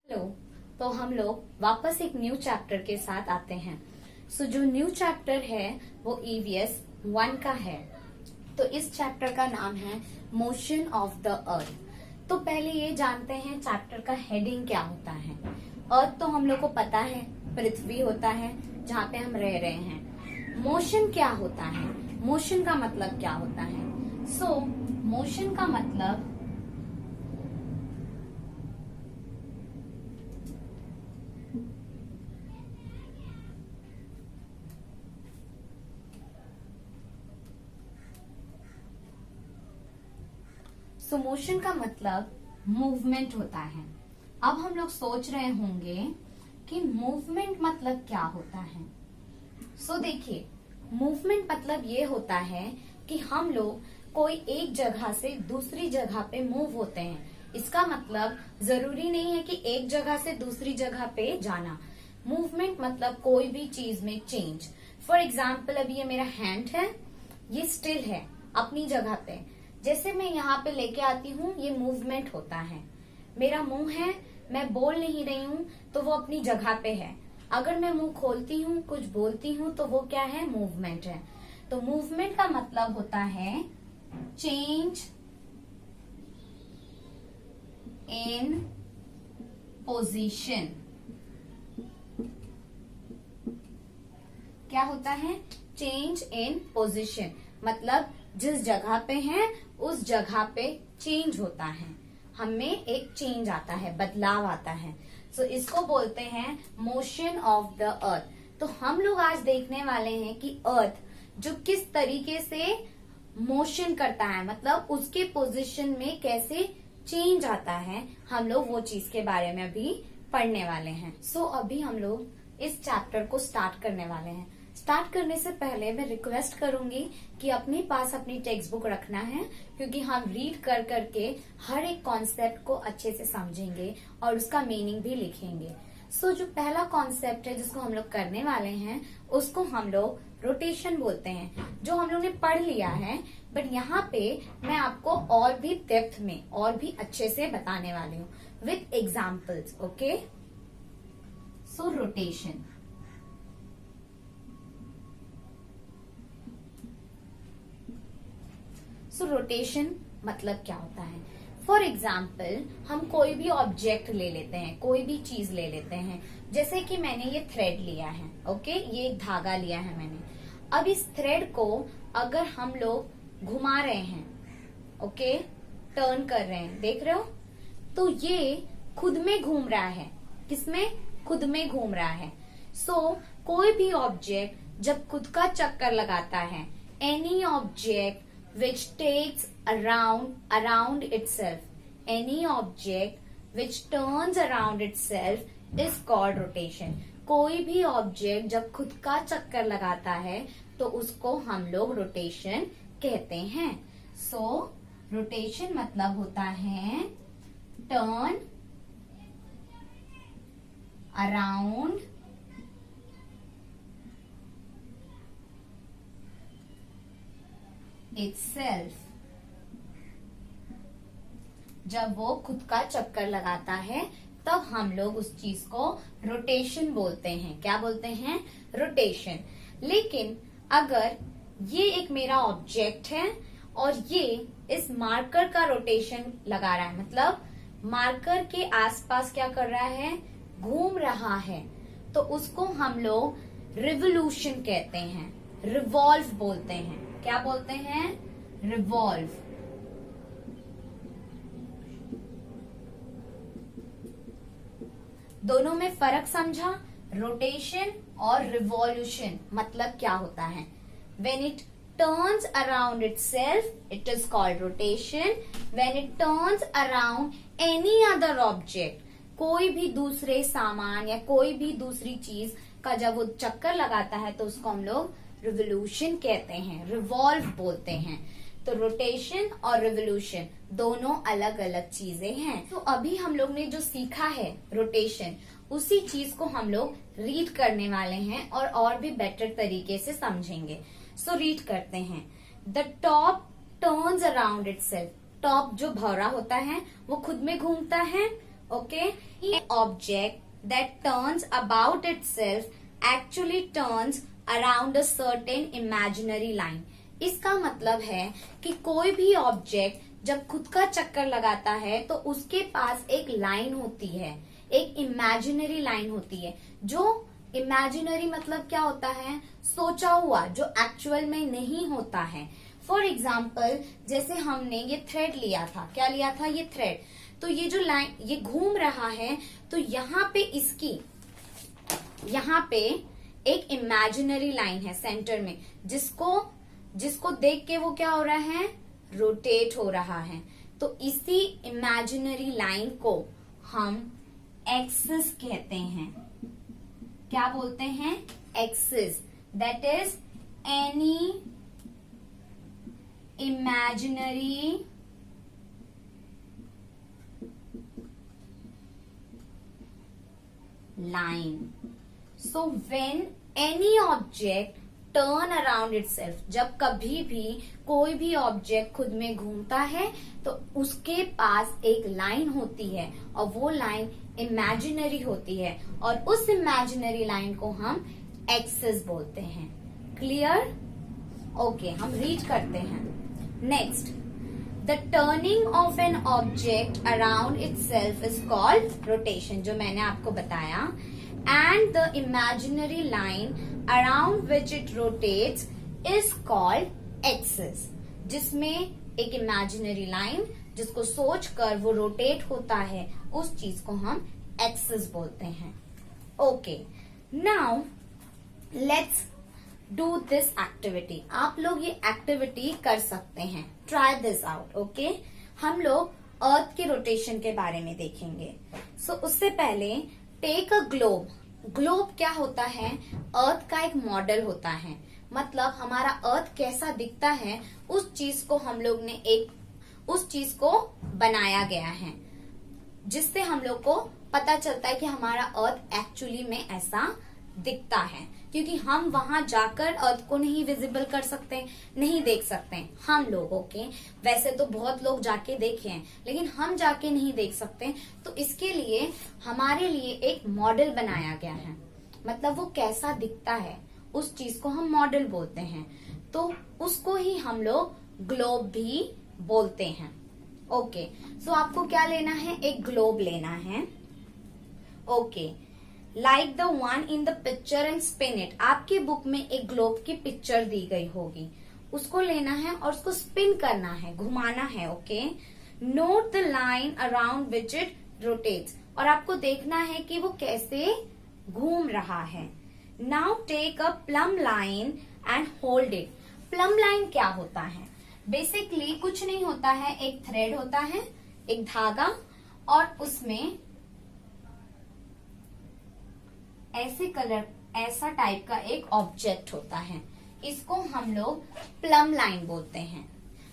Hello. तो हम लोग वापस एक न्यू चैप्टर के साथ आते हैं। जो न्यू चैप्टर है वो ईवीएस 1 का है। तो इस चैप्टर का नाम है मोशन ऑफ द अर्थ। तो पहले ये जानते हैं चैप्टर का हेडिंग क्या होता है। अर्थ तो हम लोग को पता है, पृथ्वी होता है जहाँ पे हम रह रहे हैं। मोशन क्या होता है, मोशन का मतलब क्या होता है? मोशन का मतलब मोशन का मतलब मूवमेंट होता है। अब हम लोग सोच रहे होंगे कि मूवमेंट मतलब क्या होता है। देखिए, मूवमेंट मतलब ये होता है कि हम लोग कोई एक जगह से दूसरी जगह पे मूव होते हैं। इसका मतलब जरूरी नहीं है कि एक जगह से दूसरी जगह पे जाना। मूवमेंट मतलब कोई भी चीज में चेंज। फॉर एग्जाम्पल, अभी ये मेरा हैंड है, ये स्टिल है अपनी जगह पे। जैसे मैं यहाँ पे लेके आती हूँ, ये मूवमेंट होता है। मेरा मुंह है, मैं बोल नहीं रही हूँ तो वो अपनी जगह पे है। अगर मैं मुंह खोलती हूँ, कुछ बोलती हूँ तो वो क्या है? मूवमेंट है। तो मूवमेंट का मतलब होता है चेंज इन पोजीशन। क्या होता है? चेंज इन पोजीशन मतलब जिस जगह पे हैं उस जगह पे चेंज होता है, हमें एक चेंज आता है, बदलाव आता है। इसको बोलते हैं मोशन ऑफ द अर्थ। तो हम लोग आज देखने वाले हैं कि अर्थ जो किस तरीके से मोशन करता है, मतलब उसके पोजीशन में कैसे चेंज आता है, हम लोग वो चीज के बारे में अभी पढ़ने वाले हैं। अभी हम लोग इस चैप्टर को स्टार्ट करने वाले हैं। स्टार्ट करने से पहले मैं रिक्वेस्ट करूंगी कि अपने पास अपनी टेक्स्ट बुक रखना है, क्योंकि हम रीड कर करके हर एक कॉन्सेप्ट को अच्छे से समझेंगे और उसका मीनिंग भी लिखेंगे। जो पहला कॉन्सेप्ट है जिसको हम लोग करने वाले हैं, उसको हम लोग रोटेशन बोलते हैं, जो हम लोग ने पढ़ लिया है। बट यहाँ पे मैं आपको और भी डेप्थ में और भी अच्छे से बताने वाली हूँ with examples. Okay, rotation. Rotation मतलब क्या होता है? फॉर एग्जाम्पल, हम कोई भी ऑब्जेक्ट ले लेते हैं, कोई भी चीज ले लेते हैं। जैसे कि मैंने ये थ्रेड लिया है, ओके, ये एक धागा लिया है मैंने। अब इस थ्रेड को अगर हम लोग घुमा रहे हैं, ओके, टर्न कर रहे हैं, देख रहे हो, तो ये खुद में घूम रहा है। किसमें? खुद में घूम रहा है। कोई भी ऑब्जेक्ट जब खुद का चक्कर लगाता है, any object which takes around itself, any object which turns around itself is called rotation. कोई भी ऑब्जेक्ट जब खुद का चक्कर लगाता है तो उसको हम लोग रोटेशन कहते हैं। रोटेशन मतलब होता है टर्न अराउंड itself। जब वो खुद का चक्कर लगाता है तब हम लोग उस चीज को रोटेशन बोलते हैं। क्या बोलते हैं? रोटेशन। लेकिन अगर ये एक मेरा ऑब्जेक्ट है और ये इस मार्कर का रोटेशन लगा रहा है, मतलब मार्कर के आसपास क्या कर रहा है? घूम रहा है, तो उसको हम लोग रिवोल्यूशन कहते हैं, रिवॉल्व बोलते हैं। क्या बोलते हैं? रिवॉल्व। दोनों में फर्क समझा? रोटेशन और रिवॉल्यूशन मतलब क्या होता है? When it turns around itself, it is called rotation. When it turns around any other object, कोई भी दूसरे सामान या कोई भी दूसरी चीज का जब वो चक्कर लगाता है तो उसको हम लोग रिवोल्यूशन कहते हैं, रिवॉल्व बोलते हैं। तो रोटेशन और रिवोल्यूशन दोनों अलग अलग चीजें हैं। तो अभी हम लोग ने जो सीखा है रोटेशन, उसी चीज को हम लोग रीड करने वाले हैं और भी बेटर तरीके से समझेंगे। रीड करते हैं। The top turns around itself. Top जो भौरा होता है वो खुद में घूमता है Okay, an object that turns about itself actually turns around a certain imaginary line. इसका मतलब है कि कोई भी ऑब्जेक्ट जब खुद का चक्कर लगाता है तो उसके पास एक लाइन होती है, एक इमेजिनरी लाइन होती है। जो इमेजिनरी मतलब क्या होता है? सोचा हुआ, जो एक्चुअल में नहीं होता है। फॉर एग्जाम्पल, जैसे हमने ये थ्रेड लिया था, क्या लिया था? ये थ्रेड। तो ये जो लाइन ये घूम रहा है, तो यहाँ पे इसकी, यहाँ पे एक इमेजिनरी लाइन है सेंटर में, जिसको देख के वो क्या हो रहा है? रोटेट हो रहा है। तो इसी इमेजिनरी लाइन को हम एक्सिस कहते हैं। क्या बोलते हैं? Axis. That is any imaginary line. So when any object turn around itself, जब कभी भी कोई भी ऑब्जेक्ट खुद में घूमता है तो उसके पास एक लाइन होती है और वो लाइन इमेजिनरी होती है और उस इमेजिनरी लाइन को हम एक्सिस बोलते हैं। क्लियर? ओके, हम रीड करते हैं। Next, the turning of an object around itself is called rotation, जो मैंने आपको बताया, and the imaginary line around which it rotates is called axis, जिसमें एक imaginary line जिसको सोच कर वो रोटेट होता है, उस चीज को हम एक्सिस बोलते हैं। Okay, now let's do this activity. आप लोग ये एक्टिविटी कर सकते हैं। Try this out. ओके, हम लोग अर्थ के रोटेशन के बारे में देखेंगे। उससे पहले टेक अ ग्लोब। ग्लोब क्या होता है? अर्थ का एक मॉडल होता है, मतलब हमारा अर्थ कैसा दिखता है उस चीज को हम लोग ने उस चीज को बनाया गया है, जिससे हम लोग को पता चलता है कि हमारा अर्थ एक्चुअली में ऐसा दिखता है, क्योंकि हम वहां जाकर अर्थ को नहीं विजिबल कर सकते, नहीं देख सकते हम लोग। ओके, वैसे तो बहुत लोग जाके देखे हैं, लेकिन हम जाके नहीं देख सकते। तो इसके लिए हमारे लिए एक मॉडल बनाया गया है, मतलब वो कैसा दिखता है उस चीज को हम मॉडल बोलते हैं। तो उसको ही हम लोग ग्लोब भी बोलते हैं। ओके, सो आपको क्या लेना है? एक ग्लोब लेना है। Okay, like the one in the picture and spin it. आपकी बुक में एक ग्लोब की पिक्चर दी गई होगी, उसको लेना है और उसको स्पिन करना है, घुमाना है। Okay, note the line around which it rotates, और आपको देखना है कि वो कैसे घूम रहा है। Now take a plumb line and hold it. Plumb line क्या होता है? बेसिकली कुछ नहीं होता है, एक थ्रेड होता है, एक धागा, और उसमें ऐसा टाइप का एक ऑब्जेक्ट होता है, इसको हम लोग प्लम लाइन बोलते हैं।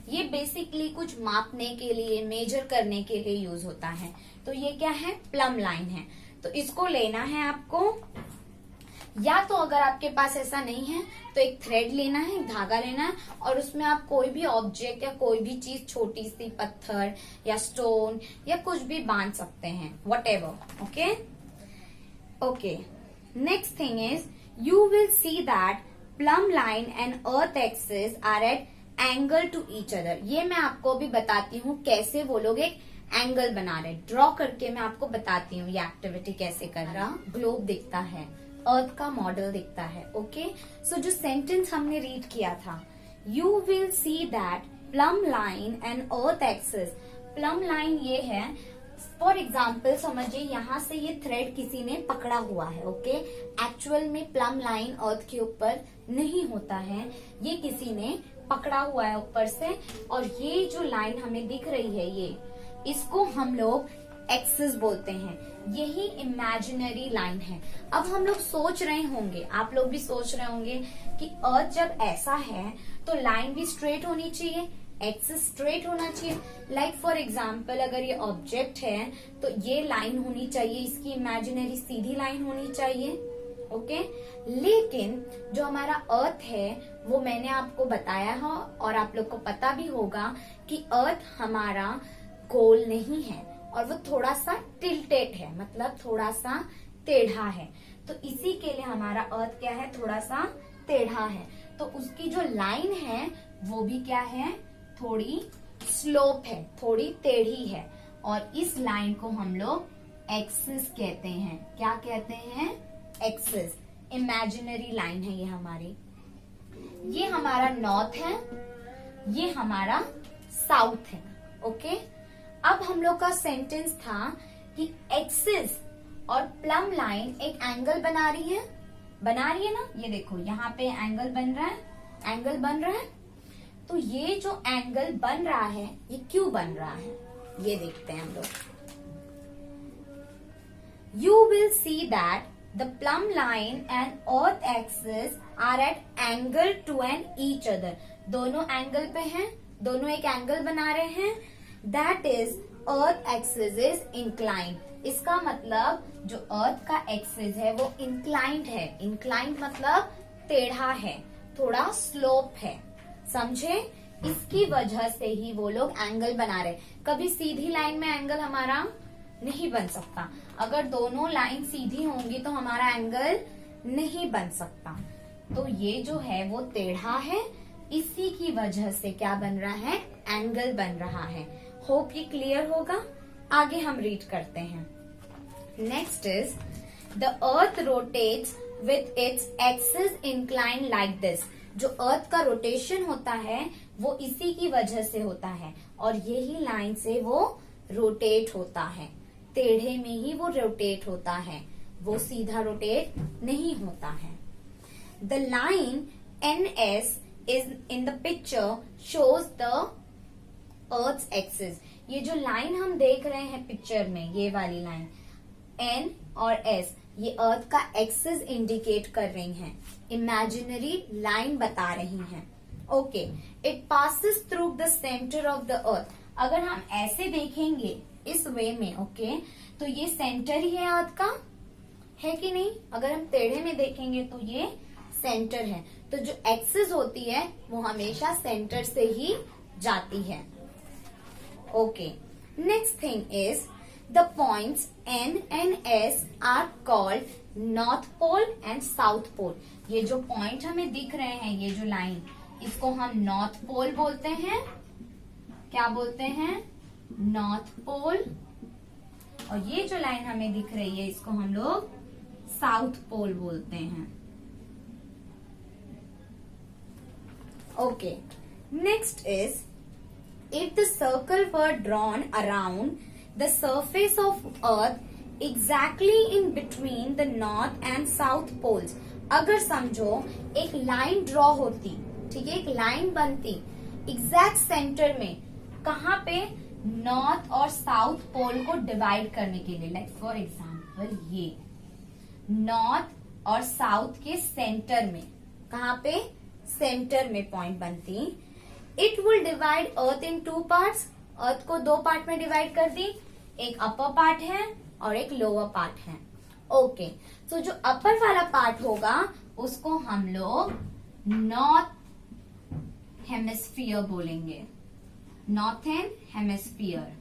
ये बेसिकली कुछ मापने के लिए, मेजर करने के लिए यूज होता है। तो ये क्या है? प्लम लाइन है। तो इसको लेना है आपको, या तो अगर आपके पास ऐसा नहीं है तो एक थ्रेड लेना है, एक धागा लेना है, और उसमें आप कोई भी ऑब्जेक्ट या कोई भी चीज, छोटी सी पत्थर या स्टोन या कुछ भी बांध सकते हैं, whatever. Okay okay, next thing is you will see that plumb line and earth axis are at angle to each other. ये मैं आपको अभी बताती हूँ कैसे वो लोग एक एंगल बना रहे, ड्रॉ करके मैं आपको बताती हूँ ये एक्टिविटी कैसे कर रहा। ग्लोब दिखता है, अर्थ का मॉडल दिखता है। ओके, सो जो सेंटेंस हमने रीड किया था, you will see that plum line and earth axis. Plum line ये है, फॉर एग्जाम्पल समझिए यहाँ से ये थ्रेड किसी ने पकड़ा हुआ है। ओके, एक्चुअल में प्लम लाइन अर्थ के ऊपर नहीं होता है, ये किसी ने पकड़ा हुआ है ऊपर से, और ये जो लाइन हमें दिख रही है, ये इसको हम लोग एक्सिस बोलते हैं। यही इमेजिनरी लाइन है। अब हम लोग सोच रहे होंगे, आप लोग भी सोच रहे होंगे कि अर्थ जब ऐसा है तो लाइन भी स्ट्रेट होनी चाहिए, एक्सिस स्ट्रेट होना चाहिए। लाइक फॉर एग्जाम्पल, अगर ये ऑब्जेक्ट है तो ये लाइन होनी चाहिए, इसकी इमेजिनरी सीधी लाइन होनी चाहिए। ओके, लेकिन जो हमारा अर्थ है वो मैंने आपको बताया है और आप लोग को पता भी होगा कि अर्थ हमारा गोल नहीं है, और वो थोड़ा सा टिल्टेड है, मतलब थोड़ा सा टेढ़ा है। तो इसी के लिए हमारा अर्थ क्या है, थोड़ा सा टेढ़ा है। तो उसकी जो लाइन है वो भी क्या है, थोड़ी स्लोप है, थोड़ी टेढ़ी है। और इस लाइन को हम लोग एक्सिस कहते हैं। क्या कहते हैं, एक्सिस। इमेजिनरी लाइन है ये हमारी। ये हमारा नॉर्थ है, ये हमारा साउथ है। ओके, अब हम लोग का सेंटेंस था कि एक्सिस और प्लम लाइन एक एंगल बना रही है ना। ये देखो यहाँ पे एंगल बन रहा है, तो ये जो एंगल बन रहा है ये क्यों बन रहा है, ये देखते हैं हम लोग। You will see that the plumb line and earth axis are at angle to an each other. दोनों एंगल पे हैं, दोनों एक एंगल बना रहे हैं। That is earth axis is inclined. इसका मतलब जो अर्थ का एक्सिस है वो इंक्लाइंड है। इंक्लाइंड मतलब टेढ़ा है, थोड़ा स्लोप है, समझे। इसकी वजह से ही वो लोग एंगल बना रहे। कभी सीधी लाइन में एंगल हमारा नहीं बन सकता। अगर दोनों लाइन सीधी होंगी तो हमारा एंगल नहीं बन सकता। तो ये जो है वो टेढ़ा है, इसी की वजह से क्या बन रहा है, एंगल बन रहा है। होप ये क्लियर होगा। आगे हम रीड करते हैं। Next is the earth rotates with its axis incline like this. जो अर्थ का रोटेशन होता है वो इसी की वजह से होता है, और यही लाइन से वो रोटेट होता है। टेढ़े में ही वो रोटेट होता है, वो सीधा रोटेट नहीं होता है। The line NS is in the picture shows the earth axis. ये जो लाइन हम देख रहे हैं पिक्चर में, ये वाली लाइन N और S, ये अर्थ का एक्सिस इंडिकेट कर रही हैं, इमेजिनरी लाइन बता रही हैं। Okay, it passes through the centre of the earth. अगर हम ऐसे देखेंगे इस वे में, ओके, तो ये सेंटर ही है अर्थ का, है कि नहीं। अगर हम टेढ़े में देखेंगे तो ये सेंटर है। तो जो एक्सिस होती है वो हमेशा सेंटर से ही जाती है। Okay, next thing is the points N and S are called north pole and south pole. ये जो पॉइंट हमें दिख रहे हैं, ये जो लाइन, इसको हम नॉर्थ पोल बोलते हैं। क्या बोलते हैं, नॉर्थ पोल। और ये जो लाइन हमें दिख रही है इसको हम लोग साउथ पोल बोलते हैं। Okay, next is if the circle were drawn around the surface of earth exactly in between the north and south poles। अगर समझो एक लाइन ड्रॉ होती, ठीक है, एक लाइन बनती एग्जैक्ट सेंटर में, कहाँ पे, नॉर्थ और साउथ पोल को डिवाइड करने के लिए। लाइक फॉर एग्जाम्पल ये नॉर्थ और साउथ के सेंटर में, कहाँ पे, सेंटर में पॉइंट बनती। It will divide earth in 2 parts. Earth को 2 पार्ट में डिवाइड कर दी, एक अपर पार्ट है और एक लोअर पार्ट है। ओके, तो जो अपर वाला पार्ट होगा उसको हम लोग नॉर्थ हेमिस्फीयर बोलेंगे, नॉर्थर्न हेमिस्फीयर।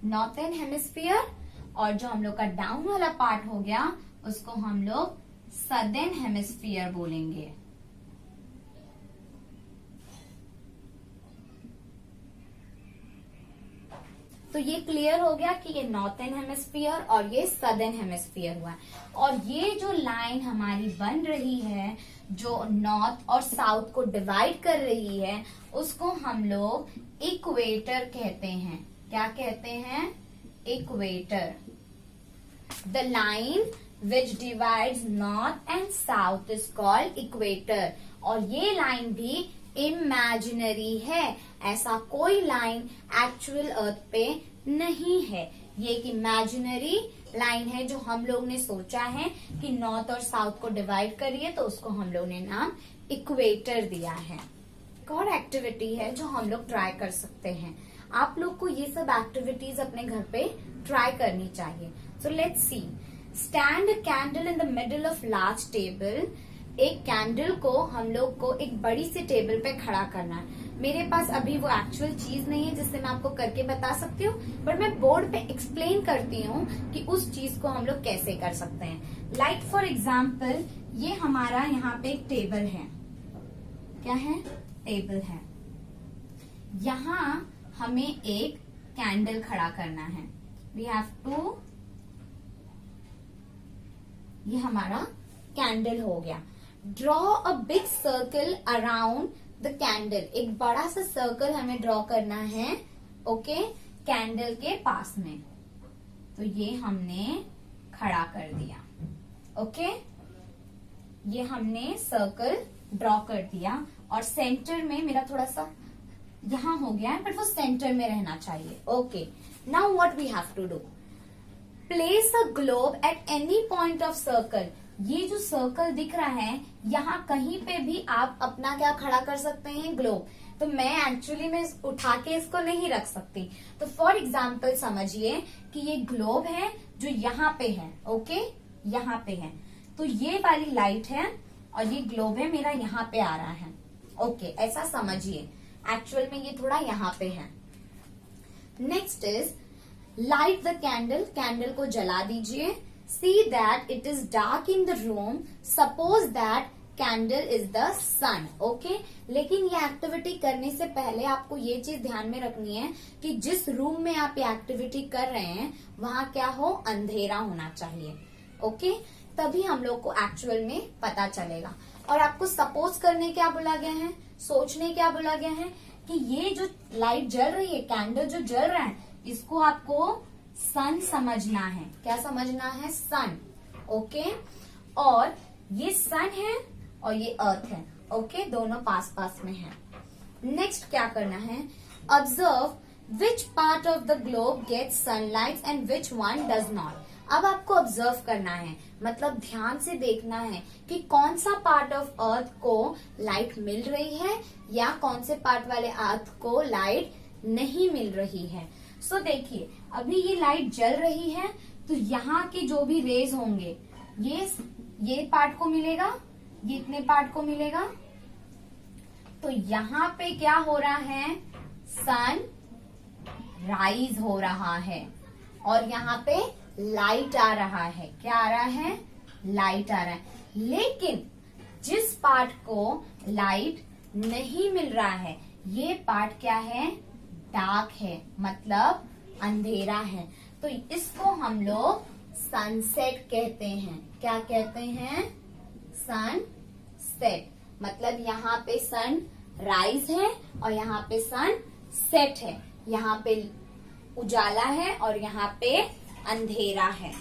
Northern hemisphere. और जो हम लोग का डाउन वाला पार्ट हो गया उसको हम लोग सदर्न हेमिस्फीयर बोलेंगे। तो ये क्लियर हो गया कि ये नॉर्थर्न हेमिस्फीयर और ये सदर्न हेमिस्फीयर हुआ। और ये जो लाइन हमारी बन रही है जो नॉर्थ और साउथ को डिवाइड कर रही है उसको हम लोग इक्वेटर कहते हैं। क्या कहते हैं, equator. The line which divides north and south is called equator। और ये लाइन भी इमेजिनरी है, ऐसा कोई लाइन एक्चुअल अर्थ पे नहीं है। ये एक इमेजिनरी लाइन है जो हम लोग ने सोचा है कि नॉर्थ और साउथ को डिवाइड करिए, तो उसको हम लोग ने नाम इक्वेटर दिया है। एक और एक्टिविटी है जो हम लोग ट्राई कर सकते हैं। आप लोग को ये सब एक्टिविटीज अपने घर पे ट्राई करनी चाहिए। So let's see. Stand candle in the middle of large table. एक कैंडल को हम लोग को एक बड़ी सी टेबल पे खड़ा करना है। मेरे पास अभी वो एक्चुअल चीज नहीं है जिससे मैं आपको करके बता सकती हूँ, बट मैं बोर्ड पे एक्सप्लेन करती हूँ कि उस चीज को हम लोग कैसे कर सकते हैं। लाइक फॉर एग्जाम्पल, ये हमारा यहाँ पे एक टेबल है। क्या है? टेबल है। यहाँ हमें एक कैंडल खड़ा करना है। वी हैव टू, ये हमारा कैंडल हो गया। Draw a big circle around the candle, एक बड़ा सा सर्कल हमें ड्रॉ करना है, ओके, कैंडल के पास में। तो ये हमने खड़ा कर दिया, ओके, ये हमने सर्कल ड्रॉ कर दिया और सेंटर में मेरा थोड़ा सा यहां हो गया है, बट वो सेंटर में रहना चाहिए, okay. Now what we have to do, place a globe at any point of circle. ये जो सर्कल दिख रहा है, यहाँ कहीं पे भी आप अपना क्या खड़ा कर सकते हैं? ग्लोब। तो मैं एक्चुअली में उठा के इसको नहीं रख सकती, तो फॉर एग्जाम्पल समझिए कि ये ग्लोब है जो यहाँ पे है, ओके, यहाँ पे है। तो ये वाली लाइट है और ये ग्लोब है मेरा यहाँ पे आ रहा है, ओके, ऐसा समझिए। एक्चुअल में ये थोड़ा यहाँ पे है। Next is light the candle, candle को जला दीजिए। See that it is dark in the room. Suppose that candle is the sun. Okay? लेकिन ये एक्टिविटी करने से पहले आपको ये चीज ध्यान में रखनी है कि जिस रूम में आप ये एक्टिविटी कर रहे हैं वहां क्या हो? अंधेरा होना चाहिए, ओके, तभी हम लोग को एक्चुअल में पता चलेगा। और आपको सपोज करने क्या बोला गया है? सोचने क्या बोला गया है कि ये जो लाइट जल रही है, कैंडल जो जल रहा है, इसको आपको सन समझना है। क्या समझना है? सन, ओके। और ये सन है और ये अर्थ है, ओके, दोनों पास पास में है। नेक्स्ट क्या करना है? Observe which part of the globe gets sunlight and which one does not. अब आपको ऑब्जर्व करना है, मतलब ध्यान से देखना है कि कौन सा पार्ट ऑफ अर्थ को लाइट मिल रही है या कौन से पार्ट वाले अर्थ को लाइट नहीं मिल रही है। सो देखिए, अभी ये लाइट जल रही है तो यहाँ के जो भी रेज होंगे ये पार्ट को मिलेगा, ये इतने पार्ट को मिलेगा। तो यहाँ पे क्या हो रहा है? सन राइज हो रहा है और यहाँ पे लाइट आ रहा है। क्या आ रहा है? लाइट आ रहा है। लेकिन जिस पार्ट को लाइट नहीं मिल रहा है, ये पार्ट क्या है? डार्क है, मतलब अंधेरा है। तो इसको हम लोग सनसेट कहते हैं। क्या कहते हैं? सनसेट। मतलब यहाँ पे सन राइज है और यहाँ पे सन सेट है। यहाँ पे उजाला है और यहाँ पे अंधेरा है।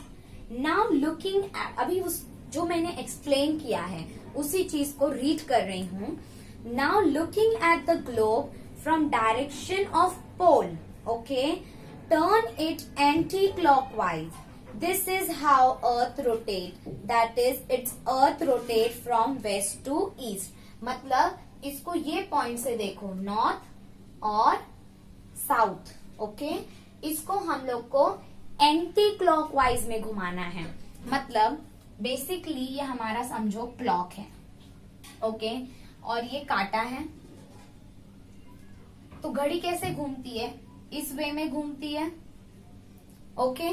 नाउ लुकिंग एट, अभी उस जो मैंने एक्सप्लेन किया है उसी चीज को रीड कर रही हूँ। Now looking at the globe from direction of pole, okay, turn it anti-clockwise. This is how earth rotate, that is its earth rotate from west to east. मतलब इसको ये पॉइंट से देखो, नॉर्थ और साउथ, ओके, इसको हम लोग को एंटी क्लॉकवाइज में घुमाना है। मतलब बेसिकली ये हमारा समझो क्लॉक है, ओके, और ये काटा है। तो घड़ी कैसे घूमती है? इस वे में घूमती है, ओके।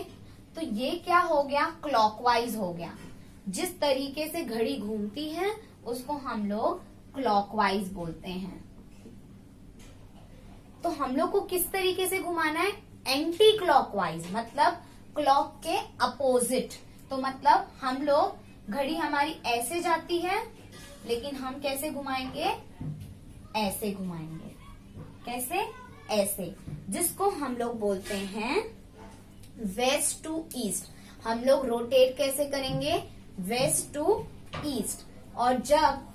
तो ये क्या हो गया? क्लॉकवाइज हो गया। जिस तरीके से घड़ी घूमती है उसको हम लोग क्लॉकवाइज बोलते हैं। तो हम लोग को किस तरीके से घुमाना है? एंटी क्लॉकवाइज, मतलब क्लॉक के अपोजिट। तो मतलब हम लोग, घड़ी हमारी ऐसे जाती है लेकिन हम कैसे घुमाएंगे? ऐसे घुमाएंगे। कैसे? ऐसे, जिसको हम लोग बोलते हैं वेस्ट टू ईस्ट। हम लोग रोटेट कैसे करेंगे? West to east. और जब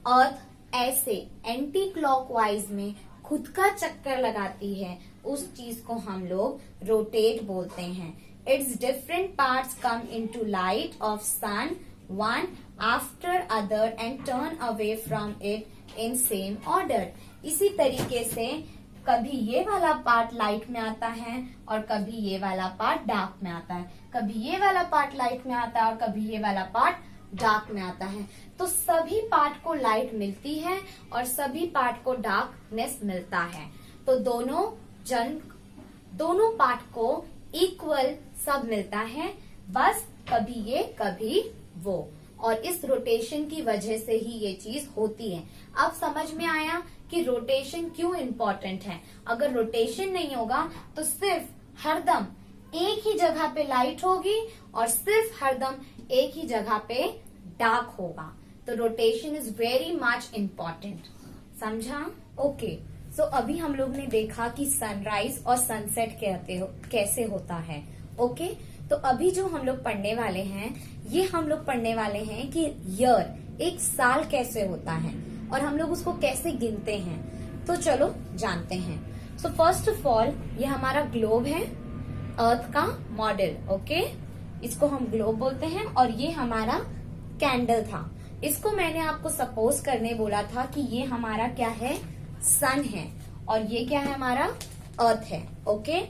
अर्थ ऐसे एंटी क्लॉकवाइज में खुद का चक्कर लगाती है उस चीज को हम लोग रोटेट बोलते हैं। Its different parts come into light of sun one after other and turn away from it in same order. इसी तरीके से कभी ये वाला पार्ट लाइट में आता है और कभी ये वाला पार्ट डार्क में आता है, कभी ये वाला पार्ट लाइट में आता है और कभी ये वाला पार्ट डार्क में आता है। तो सभी पार्ट को लाइट मिलती है और सभी पार्ट को डार्कनेस मिलता है। तो दोनों पार्ट को इक्वल सब मिलता है, बस कभी ये कभी वो। और इस रोटेशन की वजह से ही ये चीज होती है। अब समझ में आया कि रोटेशन क्यों इम्पोर्टेंट है। अगर रोटेशन नहीं होगा तो सिर्फ हरदम एक ही जगह पे लाइट होगी और सिर्फ हरदम एक ही जगह पे डार्क होगा। तो rotation is very much important. समझा? ओके। सो अभी हम लोग ने देखा कि सनराइज और सनसेट कैसे होता है। ओके। तो अभी जो हम लोग पढ़ने वाले हैं, ये हम लोग पढ़ने वाले हैं कि ईयर, एक साल कैसे होता है और हम लोग उसको कैसे गिनते हैं। तो चलो जानते हैं। सो फर्स्ट ऑफ ऑल, ये हमारा ग्लोब है, अर्थ का मॉडल। ओके, इसको हम ग्लोब बोलते हैं। और ये हमारा कैंडल था। इसको मैंने आपको सपोज करने बोला था कि ये हमारा क्या है, सन है, और ये क्या है, हमारा अर्थ है। ओके।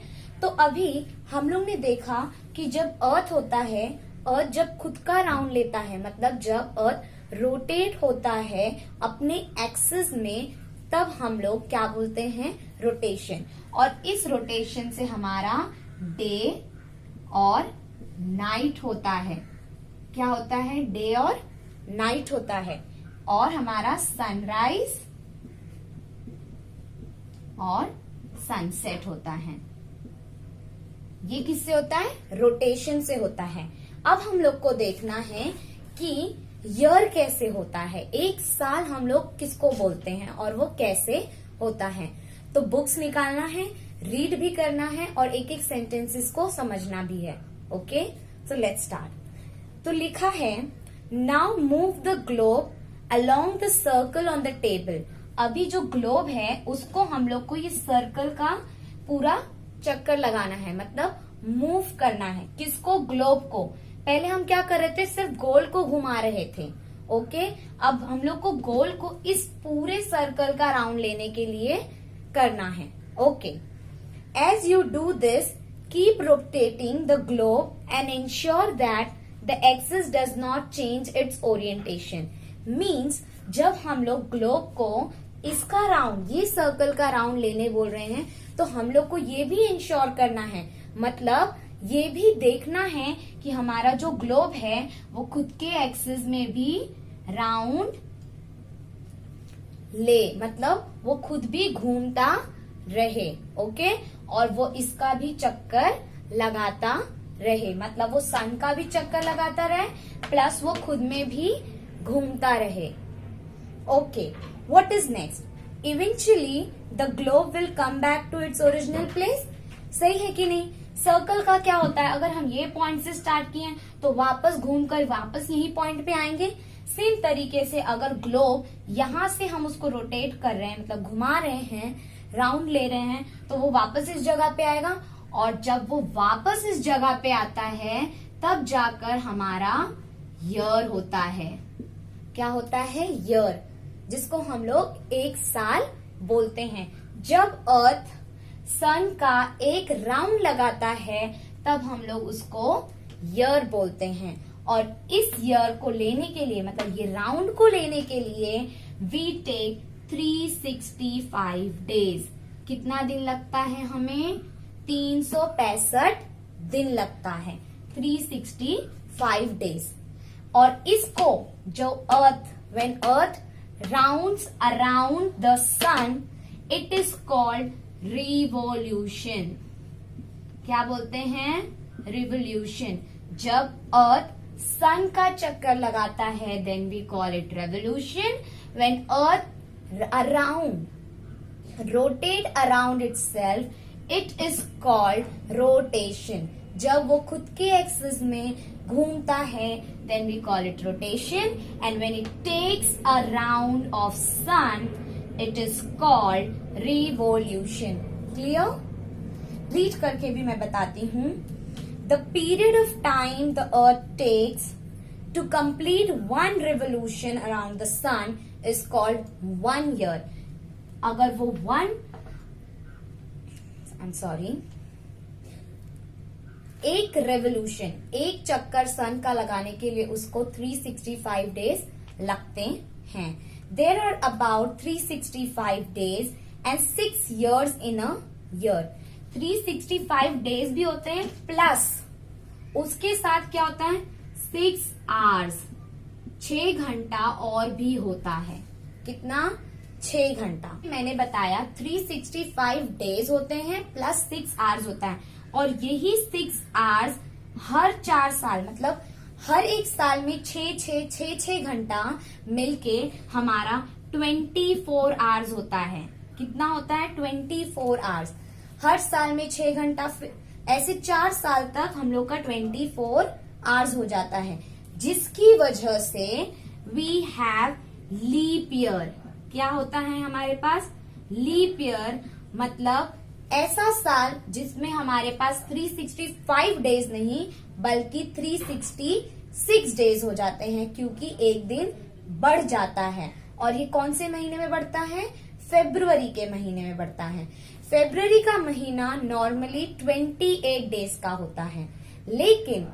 तो अभी हम लोग ने देखा कि जब अर्थ होता है, अर्थ जब खुद का राउंड लेता है, मतलब जब अर्थ रोटेट होता है अपने एक्सिस में, तब हम लोग क्या बोलते हैं, रोटेशन। और इस रोटेशन से हमारा डे और नाइट होता है। क्या होता है, डे और नाइट होता है। और हमारा सनराइज और सनसेट होता है। ये किससे होता है, रोटेशन से होता है। अब हम लोग को देखना है कि ईयर कैसे होता है, एक साल हम लोग किसको बोलते हैं और वो कैसे होता है। तो बुक्स निकालना है, रीड भी करना है और एक एक सेंटेंसेस को समझना भी है। Okay, so let's start. तो लिखा है, now move the globe along the circle on the table. अभी जो ग्लोब है उसको हम लोग को ये सर्कल का पूरा चक्कर लगाना है, मतलब मूव करना है। किसको, ग्लोब को। पहले हम क्या कर रहे थे, सिर्फ गोल को घुमा रहे थे। ओके, अब हम लोग को गोल को इस पूरे सर्कल का राउंड लेने के लिए करना है। Okay, as you do this, keep rotating the globe and ensure that the axis does not change its orientation. Means जब हम लोग ग्लोब को इसका राउंड, ये सर्कल का राउंड लेने बोल रहे हैं, तो हम लोग को ये भी इंश्योर करना है, मतलब ये भी देखना है कि हमारा जो ग्लोब है वो खुद के एक्सिस में भी राउंड ले, मतलब वो खुद भी घूमता रहे। ओके, और वो इसका भी चक्कर लगाता रहे, मतलब वो सन का भी चक्कर लगाता रहे प्लस वो खुद में भी घूमता रहे। Okay, what is next? Eventually the globe will come back to its original place. सही है कि नहीं? सर्कल का क्या होता है, अगर हम ये पॉइंट से स्टार्ट किए तो वापस घूमकर वापस यही पॉइंट पे आएंगे। सेम तरीके से अगर ग्लोब यहाँ से हम उसको रोटेट कर रहे हैं, मतलब घुमा रहे हैं, राउंड ले रहे हैं, तो वो वापस इस जगह पे आएगा। और जब वो वापस इस जगह पे आता है तब जाकर हमारा ईयर होता है। क्या होता है, ईयर, जिसको हम लोग एक साल बोलते हैं। जब अर्थ सन का एक राउंड लगाता है तब हम लोग उसको ईयर बोलते हैं। और इस ईयर को लेने के लिए, मतलब ये राउंड को लेने के लिए, वी टेक 365 डेज। कितना दिन लगता है हमें, 365 दिन लगता है, 365 डेज। और इसको जो earth, when earth rounds around the sun, it is called revolution. क्या बोलते हैं, revolution। जब अर्थ सन का चक्कर लगाता है then we call it revolution. When earth rotate around itself, it is called rotation. जब वो खुद के एक्सिस में घूमता है then we call it rotation. And when it takes a round of sun, it is called revolution. Clear? Read करके भी मैं बताती हूँ। The period of time the earth takes to complete one revolution around the sun is called 1 year. अगर वो एक revolution, एक चक्कर सन का लगाने के लिए उसको 365 डेज लगते हैं। There are about 365 days and 6 years in a year. 365 days भी होते हैं प्लस उसके साथ क्या होता है 6 hours, 6 घंटा और भी होता है। कितना? 6 घंटा। मैंने बताया 365 डेज होते हैं प्लस 6 hours होता है, और यही 6 hours हर 4 साल, मतलब हर एक साल में 6 घंटा मिलके हमारा 24 hours होता है। कितना होता है? 24 hours। हर साल में 6 घंटा, ऐसे 4 साल तक हम लोग का 24 hours हो जाता है, जिसकी वजह से वी हैव लीप ईयर। क्या होता है हमारे पास? लीप ईयर, मतलब ऐसा साल जिसमें हमारे पास 365 डेज नहीं बल्कि 366 डेज हो जाते हैं, क्योंकि एक दिन बढ़ जाता है। और ये कौन से महीने में बढ़ता है? फरवरी के महीने में बढ़ता है। फरवरी का महीना नॉर्मली 28 डेज का होता है, लेकिन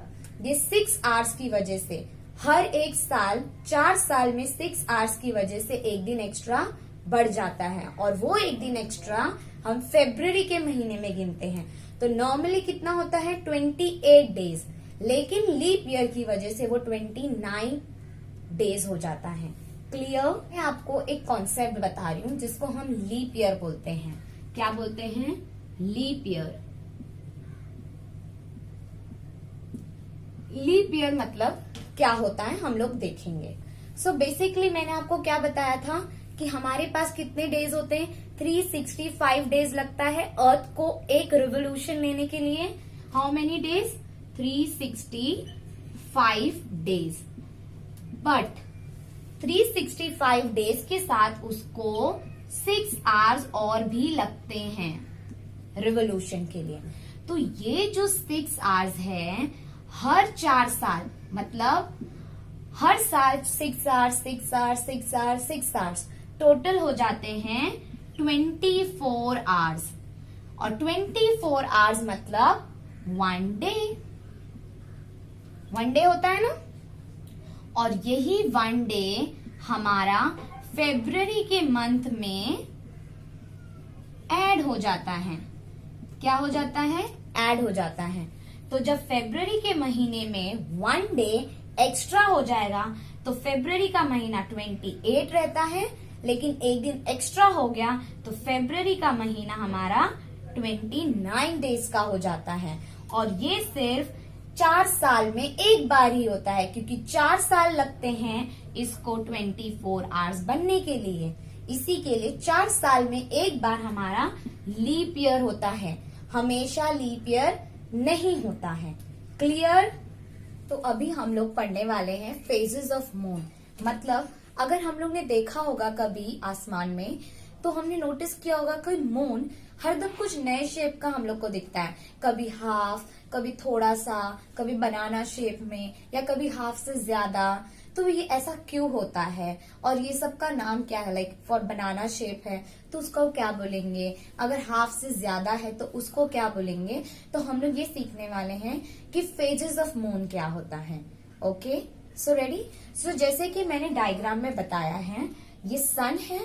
ये 6 hours की वजह से हर एक साल 4 साल में 6 hours की वजह से एक दिन एक्स्ट्रा बढ़ जाता है, और वो एक दिन एक्स्ट्रा हम फरवरी के महीने में गिनते हैं। तो नॉर्मली कितना होता है? 28 डेज, लेकिन लीप ईयर की वजह से वो 29 डेज हो जाता है। क्लियर? मैं आपको एक कॉन्सेप्ट बता रही हूँ जिसको हम लीप ईयर बोलते हैं। क्या बोलते हैं? Leap year. लीप ईयर मतलब क्या होता है हम लोग देखेंगे। सो बेसिकली मैंने आपको क्या बताया था कि हमारे पास कितने डेज होते हैं? 365 डेज लगता है अर्थ को एक रिवोल्यूशन लेने के लिए। How many days? 365 days. But 365 days के साथ उसको 6 hours और भी लगते हैं रिवोल्यूशन के लिए। तो ये जो 6 hours है हर 4 साल, मतलब हर साल 6 hours, 6 hours, 6 hours, 6 hours, total हो जाते हैं 24 hours। और 24 hours मतलब 1 डे। 1 डे होता है ना, और यही 1 डे हमारा फरवरी के मंथ में ऐड हो जाता है। क्या हो जाता है? ऐड हो जाता है। तो जब फरवरी के महीने में 1 डे एक्स्ट्रा हो जाएगा तो फरवरी का महीना 28 रहता है, लेकिन एक दिन एक्स्ट्रा हो गया तो फरवरी का महीना हमारा 29 डेज का हो जाता है। और ये सिर्फ 4 साल में एक बार ही होता है, क्योंकि 4 साल लगते हैं इसको 24 hours बनने के लिए। इसी के लिए 4 साल में एक बार हमारा लीप ईयर होता है, हमेशा लीप ईयर नहीं होता है। क्लियर? तो अभी हम लोग पढ़ने वाले हैं फेजेस ऑफ मून। मतलब अगर हम लोग ने देखा होगा कभी आसमान में, तो हमने नोटिस किया होगा कि मून हरदम कुछ नए शेप का हम लोग को दिखता है। कभी हाफ, कभी थोड़ा सा, कभी बनाना शेप में, या कभी हाफ से ज्यादा। तो ये ऐसा क्यों होता है और ये सब का नाम क्या है? लाइक फॉर बनाना शेप है तो उसको क्या बोलेंगे, अगर हाफ से ज्यादा है तो उसको क्या बोलेंगे। तो हम लोग ये सीखने वाले हैं कि फेजेस ऑफ मून क्या होता है। Okay, so ready? सो जैसे कि मैंने डायग्राम में बताया है, ये सन है,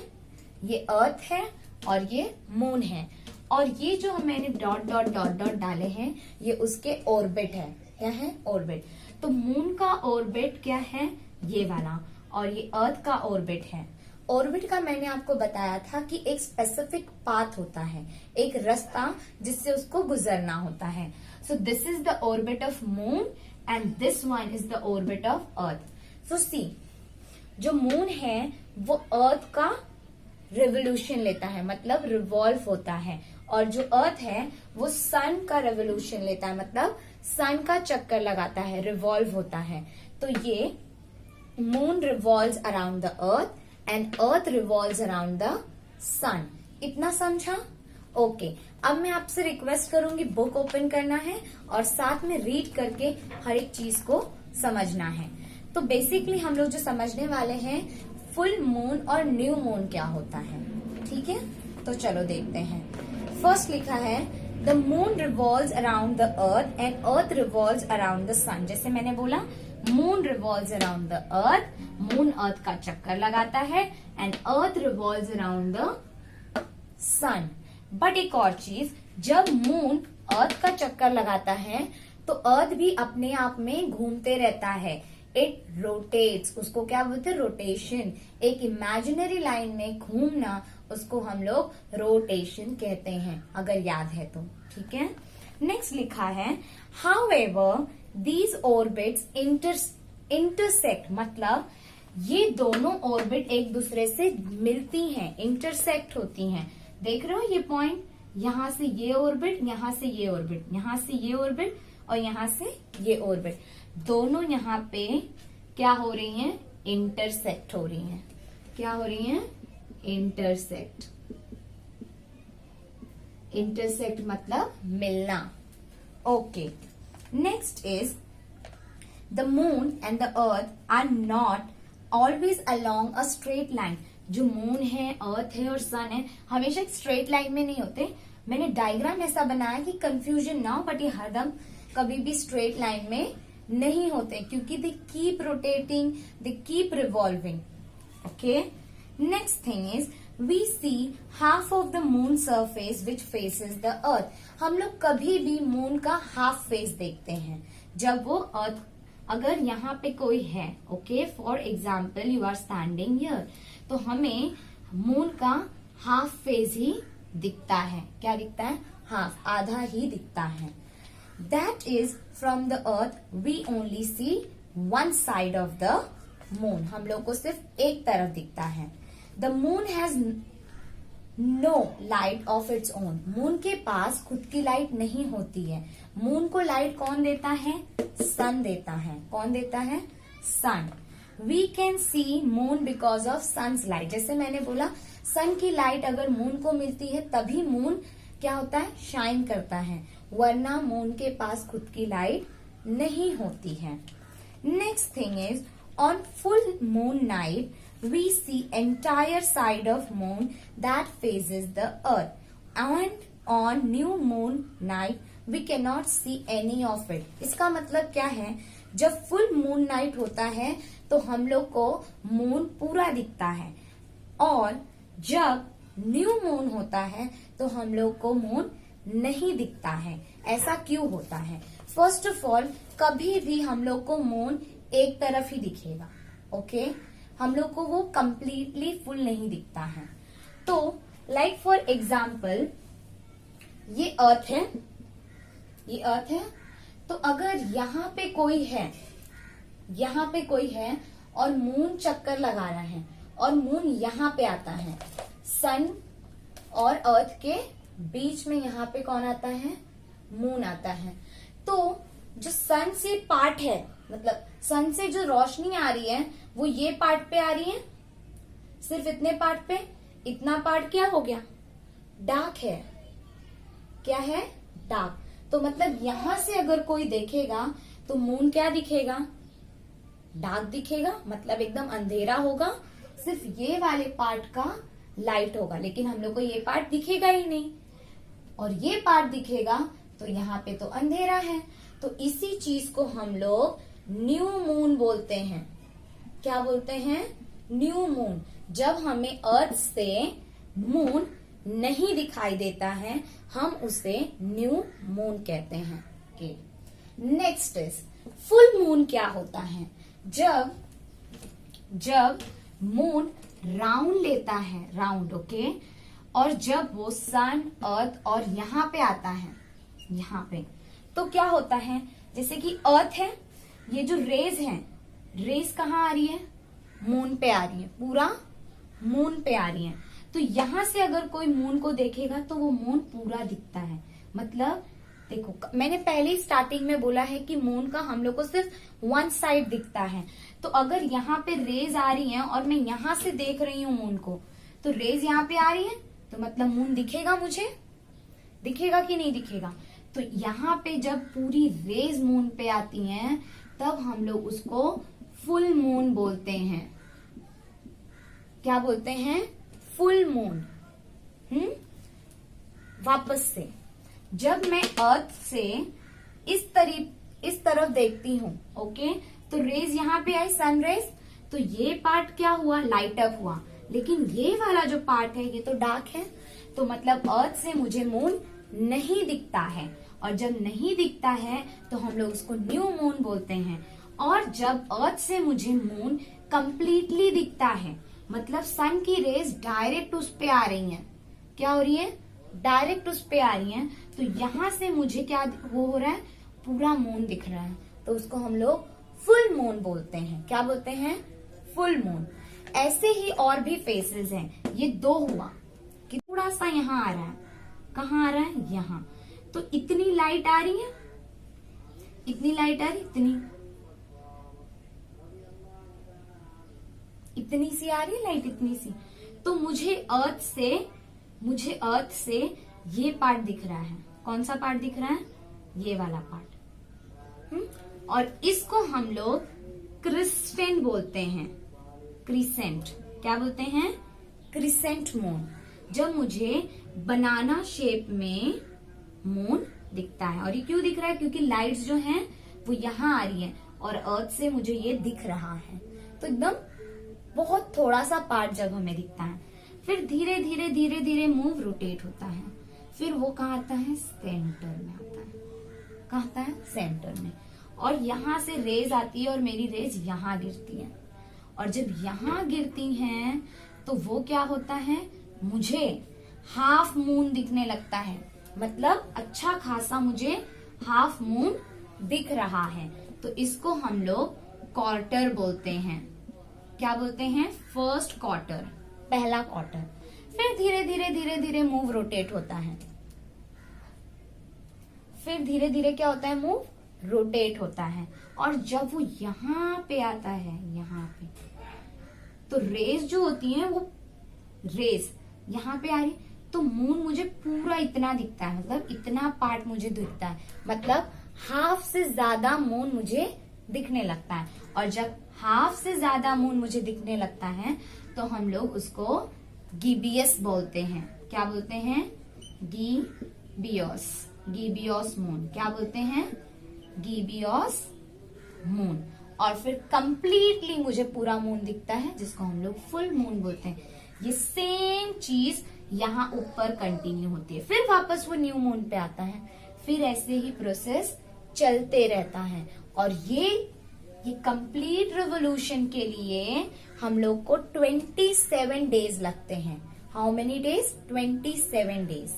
ये अर्थ है और ये मून है। और ये जो मैंने डॉट डॉट डॉट डॉट डाले हैं ये उसके ऑर्बिट है। क्या है? ऑर्बिट। तो मून का ऑर्बिट क्या है? ये वाला। और ये अर्थ का ऑर्बिट है। ऑर्बिट का मैंने आपको बताया था कि एक स्पेसिफिक पाथ होता है, एक रास्ता जिससे उसको गुजरना होता है। So this is the orbit of moon and this one is the orbit of earth. So see, जो मून है वो अर्थ का रिवोल्यूशन लेता है, मतलब रिवॉल्व होता है, और जो अर्थ है वो सन का रिवोल्यूशन लेता है, मतलब सन का चक्कर लगाता है, रिवॉल्व होता है। तो ये moon revolves around the earth and earth revolves around the sun. इतना समझा? ओके, अब मैं आपसे रिक्वेस्ट करूंगी बुक ओपन करना है और साथ में रीड करके हर एक चीज को समझना है। तो बेसिकली हम लोग जो समझने वाले हैं फुल मून और न्यू मून क्या होता है। ठीक है, तो चलो देखते हैं। फर्स्ट लिखा है the moon revolves around the earth and earth revolves around the sun. जैसे मैंने बोला moon revolves around the earth, moon earth का चक्कर लगाता है and earth revolves around the sun. But एक और चीज, जब मून अर्थ का चक्कर लगाता है तो अर्थ भी अपने आप में घूमते रहता है। इट रोटेट्स, उसको क्या बोलते हैं? रोटेशन। एक इमेजिनरी लाइन में घूमना, उसको हम लोग रोटेशन कहते हैं, अगर याद है तो। ठीक है, नेक्स्ट लिखा है हाउएवर दीज ऑर्बिट्स इंटरसेक्ट, मतलब ये दोनों ऑर्बिट एक दूसरे से मिलती हैं, इंटरसेक्ट होती हैं। देख रहे हो ये पॉइंट, यहां से ये ऑर्बिट, यहां से ये ऑर्बिट, यहां से ये ऑर्बिट और यहां से ये ऑर्बिट, दोनों यहाँ पे क्या हो रही हैं? इंटरसेक्ट हो रही हैं। क्या हो रही हैं? इंटरसेक्ट। इंटरसेक्ट मतलब मिलना। Okay, next is the moon and the earth are not always along a straight line. जो मून है, अर्थ है और सन है, हमेशा एक स्ट्रेट लाइन में नहीं होते। मैंने डायग्राम ऐसा बनाया कि कंफ्यूजन ना हो, बट ये हरदम कभी भी स्ट्रेट लाइन में नहीं होते, क्योंकि they keep rotating, they keep revolving. Okay, next thing is we see half of the moon surface which faces the earth. हम लोग कभी भी मून का हाफ फेस देखते हैं, जब वो अर्थ, अगर यहाँ पे कोई है, okay, for example you are standing here, तो हमें मून का हाफ फेस ही दिखता है। क्या दिखता है? हाफ, आधा ही दिखता है। That is from the earth we only see one side of the moon. हम लोग को सिर्फ एक तरफ दिखता है। The moon has no light of its own. Moon के पास खुद की लाइट नहीं होती है। मून को लाइट कौन देता है? सन देता है। कौन देता है? सन। We can see moon because of sun's light. जैसे मैंने बोला, सन की लाइट अगर मून को मिलती है तभी मून क्या होता है? शाइन करता है, वरना मून के पास खुद की लाइट नहीं होती है। Next thing is on full moon night we see entire side of moon that faces the earth and on new moon night we can not see any of it. इसका मतलब क्या है? जब फुल मून नाइट होता है तो हम लोग को मून पूरा दिखता है, और जब न्यू मून होता है तो हम लोग को मून नहीं दिखता है। ऐसा क्यों होता है? फर्स्ट ऑफ ऑल, कभी भी हम लोग को मून एक तरफ ही दिखेगा। ओके, हम लोग को वो कंप्लीटली फुल नहीं दिखता है। तो लाइक फॉर एग्जाम्पल, ये अर्थ है, ये अर्थ है, तो अगर यहाँ पे कोई है, यहाँ पे कोई है और मून चक्कर लगा रहा है और मून यहाँ पे आता है, सन और अर्थ के बीच में यहाँ पे कौन आता है? मून आता है। तो जो सन से पार्ट है, मतलब सन से जो रोशनी आ रही है वो ये पार्ट पे आ रही है, सिर्फ इतने पार्ट पे। इतना पार्ट क्या हो गया? डार्क है। क्या है? डार्क। तो मतलब यहां से अगर कोई देखेगा तो मून क्या दिखेगा? डार्क दिखेगा, मतलब एकदम अंधेरा होगा, सिर्फ ये वाले पार्ट का लाइट होगा, लेकिन हम लोग को ये पार्ट दिखेगा ही नहीं, और ये पार्ट दिखेगा तो यहाँ पे तो अंधेरा है। तो इसी चीज को हम लोग न्यू मून बोलते हैं। क्या बोलते हैं? New moon. जब हमें अर्थ से मून नहीं दिखाई देता है, हम उसे न्यू मून कहते हैं। Next is full moon. क्या होता है? जब मून राउंड लेता है, राउंड, ओके, और जब वो सन, अर्थ और यहाँ पे आता है, यहाँ पे, तो क्या होता है? जैसे कि अर्थ है, ये जो रेज है, रेज कहाँ आ रही है? मून पे आ रही है, पूरा मून पे आ रही है। तो यहां से अगर कोई मून को देखेगा तो वो मून पूरा दिखता है। मतलब देखो, मैंने पहले ही स्टार्टिंग में बोला है कि मून का हम लोग को सिर्फ वन साइड दिखता है। तो अगर यहाँ पे रेज आ रही हैं और मैं यहाँ से देख रही हूँ मून को, तो रेज यहाँ पे आ रही है, तो मतलब मून दिखेगा, मुझे दिखेगा कि नहीं दिखेगा? तो यहाँ पे जब पूरी रेज मून पे आती हैं तब हम लोग उसको फुल मून बोलते हैं। क्या बोलते हैं? Full moon. वापस से जब मैं अर्थ से इस तरफ देखती हूँ, ओके, तो रेज यहाँ पे आई, सन रेज, तो ये पार्ट क्या हुआ, लाइट अप हुआ, लेकिन ये वाला जो पार्ट है ये तो डार्क है, तो मतलब अर्थ से मुझे मून नहीं दिखता है, और जब नहीं दिखता है तो हम लोग उसको न्यू मून बोलते हैं। और जब अर्थ से मुझे मून कंप्लीटली दिखता है, मतलब सन की रेज डायरेक्ट उस पे आ रही हैं, क्या हो रही है, डायरेक्ट उस पे आ रही हैं, तो यहां से मुझे क्या वो हो रहा है, पूरा मून दिख रहा है, तो उसको हम लोग फुल मून बोलते हैं। क्या बोलते हैं, फुल मून। ऐसे ही और भी फेसेस हैं, ये दो हुआ कि थोड़ा सा यहाँ आ रहा है, कहाँ आ रहा है, यहाँ, तो इतनी लाइट आ रही है, इतनी लाइट आ रही, इतनी सी आ रही है लाइट, इतनी सी, तो मुझे अर्थ से ये पार्ट दिख रहा है। कौन सा पार्ट दिख रहा है, ये वाला पार्ट। और इसको हम लोग क्रिस्टेंट बोलते हैं, क्रिसेंट। क्या बोलते हैं, क्रिसेंट मून। जब मुझे बनाना शेप में मून दिखता है, और ये क्यों दिख रहा है, क्योंकि लाइट्स जो हैं वो यहाँ आ रही है और अर्थ से मुझे ये दिख रहा है, तो एकदम बहुत थोड़ा सा पार्ट जब हमें दिखता है, फिर धीरे धीरे धीरे धीरे मूव रोटेट होता है, फिर वो कहाँ आता है, सेंटर में आता है। कहाँ आता है, सेंटर में। और यहाँ से रेज आती है और मेरी रेज यहाँ गिरती है, और जब यहाँ गिरती हैं तो वो क्या होता है, मुझे हाफ मून दिखने लगता है, मतलब अच्छा खासा मुझे हाफ मून दिख रहा है, तो इसको हम लोग क्वार्टर बोलते हैं। क्या बोलते हैं, फर्स्ट क्वार्टर, पहला क्वार्टर। फिर धीरे धीरे धीरे धीरे मूव रोटेट होता है, फिर धीरे धीरे क्या होता है, मूव रोटेट होता है, और जब वो यहाँ पे आता है, यहाँ पे, तो रेज जो होती है वो रेज यहाँ पे आ रही, तो मून मुझे पूरा इतना दिखता है, मतलब इतना पार्ट मुझे दिखता है, मतलब हाफ से ज्यादा मून मुझे दिखने लगता है। और जब हाफ से ज्यादा मून मुझे दिखने लगता है तो हम लोग उसको गिबियस बोलते हैं। क्या बोलते हैं, गिबियस, गिबियस मून। क्या बोलते हैं, गिबियस मून। और फिर कंप्लीटली मुझे पूरा मून दिखता है, जिसको हम लोग फुल मून बोलते हैं। ये सेम चीज यहाँ ऊपर कंटिन्यू होती है, फिर वापस वो न्यू मून पे आता है, फिर ऐसे ही प्रोसेस चलते रहता है। और ये कंप्लीट रिवोल्यूशन के लिए हम लोग को 27 डेज लगते हैं। How many days, 27 days.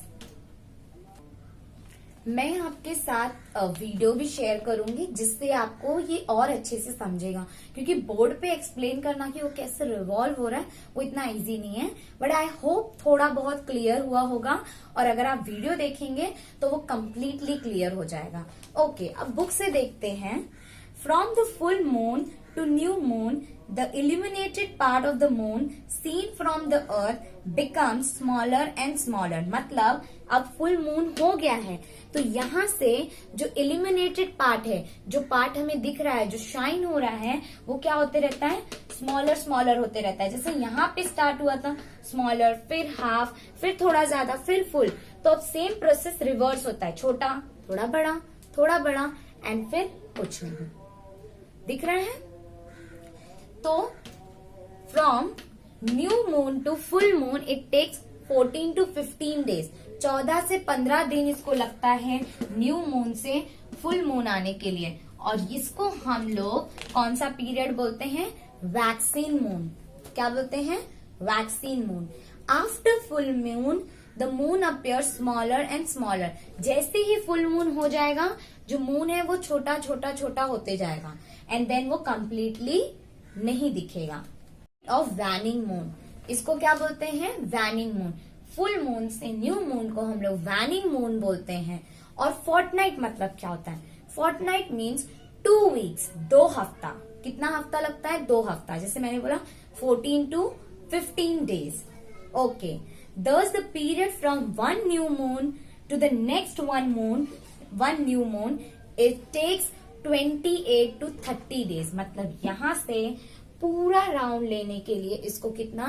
मैं आपके साथ वीडियो भी शेयर करूंगी, जिससे आपको ये और अच्छे से समझेगा, क्योंकि बोर्ड पे एक्सप्लेन करना कि वो कैसे रिवॉल्व हो रहा है वो इतना इजी नहीं है, बट आई होप थोड़ा बहुत क्लियर हुआ होगा, और अगर आप वीडियो देखेंगे तो वो कंप्लीटली क्लियर हो जाएगा। ओके, अब बुक से देखते हैं। From the full moon to new moon, the illuminated part of the moon seen from the earth becomes smaller and smaller। मतलब अब फुल मून हो गया है, तो यहाँ से जो illuminated पार्ट है, जो पार्ट हमें दिख रहा है, जो शाइन हो रहा है, वो क्या होते रहता है, स्मॉलर स्मॉलर होते रहता है। जैसे यहाँ पे स्टार्ट हुआ था स्मॉलर, फिर हाफ, फिर थोड़ा ज्यादा, फिर फुल। तो अब सेम प्रोसेस रिवर्स होता है, छोटा थोड़ा बड़ा, थोड़ा बड़ा, एंड फिर कुछ नहीं। दिख रहा है। तो from new moon to full moon it takes 14 to 15 days. 14 से 15 दिन इसको लगता है न्यू मून से फुल मून आने के लिए, और इसको हम लोग कौन सा पीरियड बोलते हैं, वैक्सीन मून। क्या बोलते हैं, vaccine moon. After full moon the moon appear smaller and smaller. जैसे ही फुल मून हो जाएगा, जो मून है वो छोटा छोटा छोटा होते जाएगा, एंड देन वो कंप्लीटली नहीं दिखेगा। ऑफ वैनिंग मून, इसको क्या बोलते हैं, वैनिंग मून। फुल मून से न्यू मून को हम लोग वैनिंग मून बोलते हैं। और फोर्टनाइट मतलब क्या होता है, फोर्टनाइट मीन्स 2 वीक्स, 2 हफ्ता। कितना हफ्ता लगता है, 2 हफ्ता। जैसे मैंने बोला 14 to 15 days. Okay, thus the period from one new moon to the next one new moon, it takes 28 to 30 days. मतलब यहाँ से पूरा राउंड लेने के लिए इसको कितना,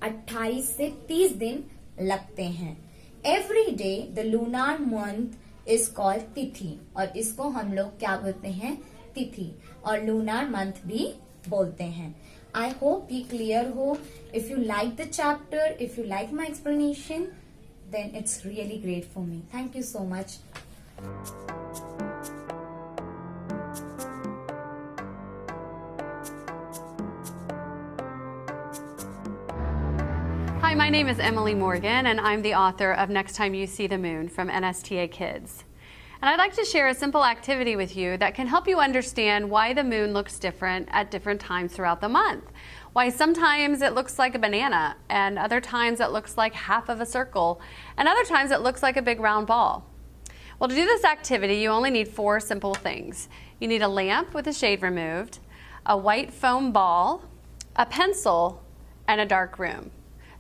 28 से 30 दिन लगते हैं। Every day the lunar month is called तिथि, और इसको हम लोग क्या बोलते हैं, तिथि, और लूनार मंथ भी बोलते हैं। आई होप ये क्लियर हो। If you like the chapter, if you like my explanation, then it's really great for me. Thank you so much. Hi, my name is Emily Morgan, and I'm the author of Next Time You See the Moon from NSTA Kids. And I'd like to share a simple activity with you that can help you understand why the moon looks different at different times throughout the month. Why sometimes it looks like a banana, and other times it looks like half of a circle, and other times it looks like a big round ball. Well, to do this activity, you only need 4 simple things. You need a lamp with the shade removed, a white foam ball, a pencil, and a dark room.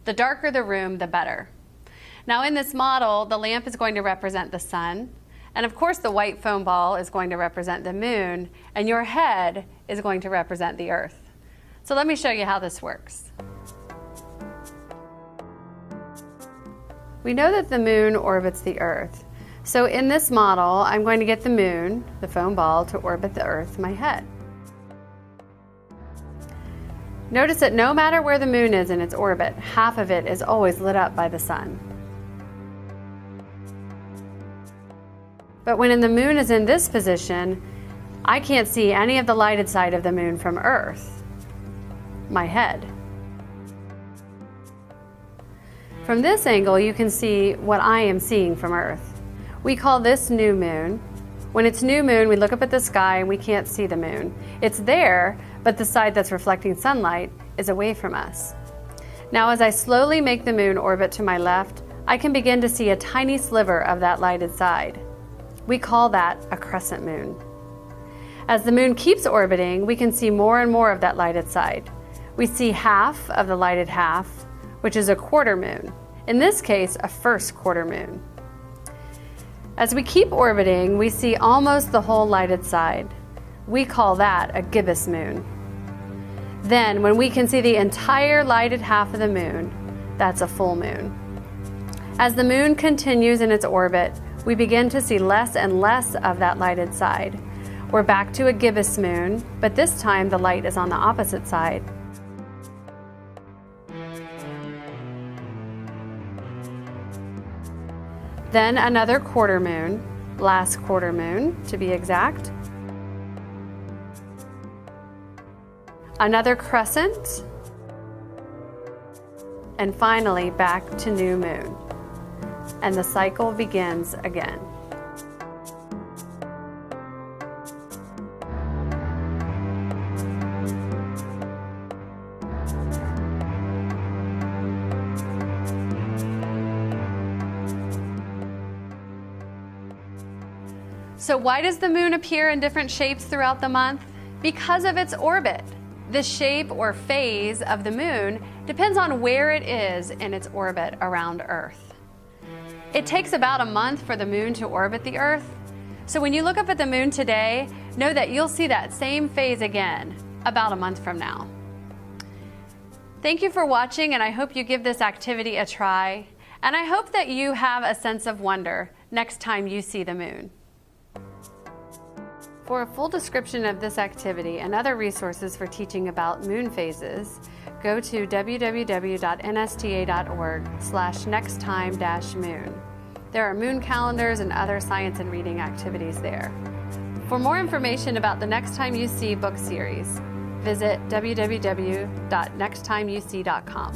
The darker the room, the better. Now in this model, the lamp is going to represent the sun, and of course the white foam ball is going to represent the moon, and your head is going to represent the earth. So let me show you how this works. We know that the moon orbits the earth. So in this model, I'm going to get the moon, the foam ball, to orbit the earth, my head. Notice that no matter where the moon is in its orbit, half of it is always lit up by the sun. But when the moon is in this position, I can't see any of the lighted side of the moon from Earth, my head. From this angle, you can see what I am seeing from Earth. We call this new moon. When it's new moon, we look up at the sky and we can't see the moon. It's there, but the side that's reflecting sunlight is away from us. Now, as I slowly make the moon orbit to my left, I can begin to see a tiny sliver of that lighted side. We call that a crescent moon. As the moon keeps orbiting, we can see more and more of that lighted side. We see half of the lighted half, which is a quarter moon. In this case, a first quarter moon. As we keep orbiting, we see almost the whole lighted side. We call that a gibbous moon. Then, when we can see the entire lighted half of the moon, that's a full moon. As the moon continues in its orbit, we begin to see less and less of that lighted side. We're back to a gibbous moon, but this time the light is on the opposite side. Then another quarter moon, last quarter moon to be exact. Another crescent, and finally back to new moon. And the cycle begins again. So why does the moon appear in different shapes throughout the month? Because of its orbit. The shape or phase of the moon depends on where it is in its orbit around Earth. It takes about a month for the moon to orbit the Earth. So when you look up at the moon today, know that you'll see that same phase again about a month from now. Thank you for watching, and I hope you give this activity a try. And I hope that you have a sense of wonder next time you see the moon. For a full description of this activity and other resources for teaching about moon phases, go to www.nsta.org/nexttime-moon. There are moon calendars and other science and reading activities there. For more information about the Next Time You See book series, visit www.nexttimeyouSee.com.